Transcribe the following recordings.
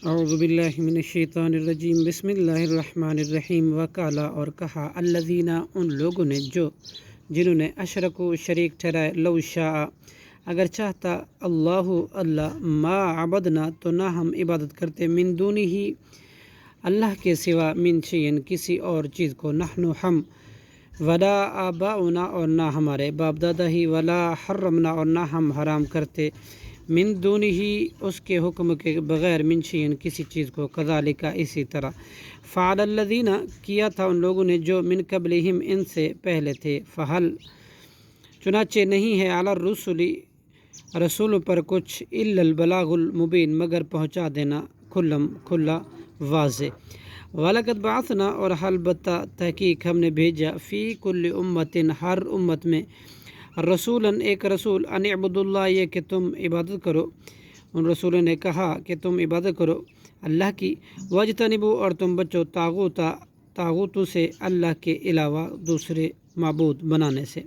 اعوذ باللہ من الشیطان الرجیم بسم اللہ الرحمن الرحیم وقالا اور کہا الذین ان لوگوں نے جنہوں نے اشرکو شریک ٹھہرائے لو شاء اگر چاہتا اللہ ما عبدنا تو نہ ہم عبادت کرتے من دونہ ہی اللہ کے سوا من شیئن کسی اور چیز کو نحن ہم ولا آباؤنا اور نہ ہمارے باپ دادا ہی ولا حرمنا اور نہ ہم حرام کرتے من دونہ ہی اس کے حکم کے بغیر من شیئن کسی چیز کو کذالک اسی طرح فعل الذین کیا تھا ان لوگوں نے جو من قبلہم ان سے پہلے تھے فہل چنانچہ نہیں ہے علی الرسل رسولوں پر کچھ الا البلاغ المبین مگر پہنچا دینا کھلا واضح وَلَقَدْ بَعَثْنَا اور البتہ تحقیق ہم نے بھیجا فی کل امت ہر امت میں رسولاً ایک رسول ان اعبدوا اللہ یہ کہ تم عبادت کرو ان رسولوں نے کہا کہ تم عبادت کرو اللہ کی واجتنبوا اور تم بچو طاغوتوں سے اللہ کے علاوہ دوسرے معبود بنانے سے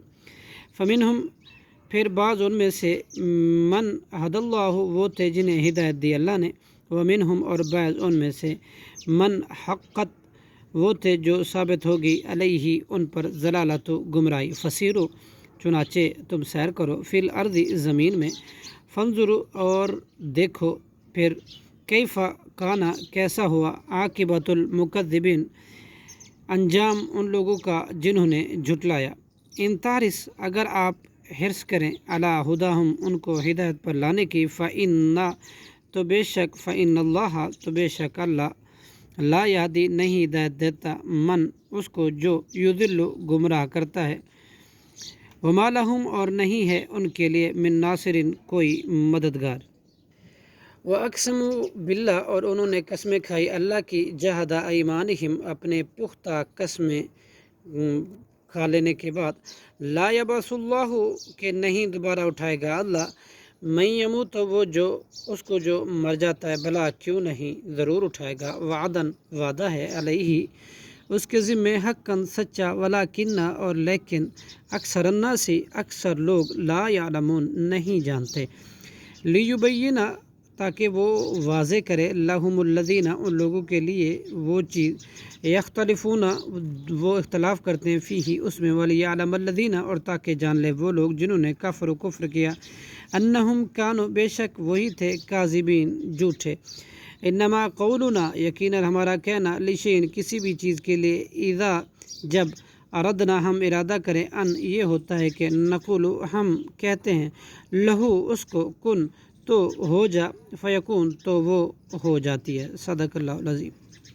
فمنہم پھر بعض ان میں سے من ہدی اللہ وہ تھے جنہیں ہدایت دی اللہ نے ومنہم اور بعض ان میں سے من حقت وہ تھے جو ثابت ہوگی علیہ ان پر ضلالت و گمراہی فسیرو چنانچہ تم سیر کرو فی الارض زمین میں فانظروا اور دیکھو پھر کیف کانا کیسا ہوا عاقبۃ المکذبین انجام ان لوگوں کا جنہوں نے جھٹلایا ان تارس اگر آپ حرص کریں علی ہداہم ان کو ہدایت پر لانے کی فإن تو بے شک فإن اللہ تو بے شک اللہ لا یہدی نہیں ہدایت دیتا من اس کو جو یضل گمراہ کرتا ہے وما لہم اور نہیں ہے ان کے لیے من ناصرین کوئی مددگار وَأَقْسَمُوا بِاللَّهِ اور انہوں نے قسمیں کھائی اللہ کی جہد ایمانہم اپنے پختہ قسمیں کھا لینے کے بعد لا یبعث اللہ کہ نہیں دوبارہ اٹھائے گا اللہ من یموت وہ جو اس کو جو مر جاتا ہے بلا کیوں نہیں ضرور اٹھائے گا وعدن وعدہ ہے علیہ اس کے ذمہ حقاً سچا ولیکن اور لیکن اکثر الناس اکثر لوگ لا یعلمون نہیں جانتے لیبین تاکہ وہ واضح کرے لہم الذین ان لوگوں کے لیے وہ چیز یختلفون وہ اختلاف کرتے ہیں فیہ اس میں ولیعلم الذین اور تاکہ جان لے وہ لوگ جنہوں نے کفر کیا انہم کانوا بے شک وہی تھے کاذبین جھوٹے انما قولنا یقیناً ہمارا کہنا لشین کسی بھی چیز کے لیے اذا جب اردنا ہم ارادہ کریں ان یہ ہوتا ہے کہ نقول ہم کہتے ہیں لہو اس کو کن تو ہو جا فیکون تو وہ ہو جاتی ہے صدق اللہ العظیم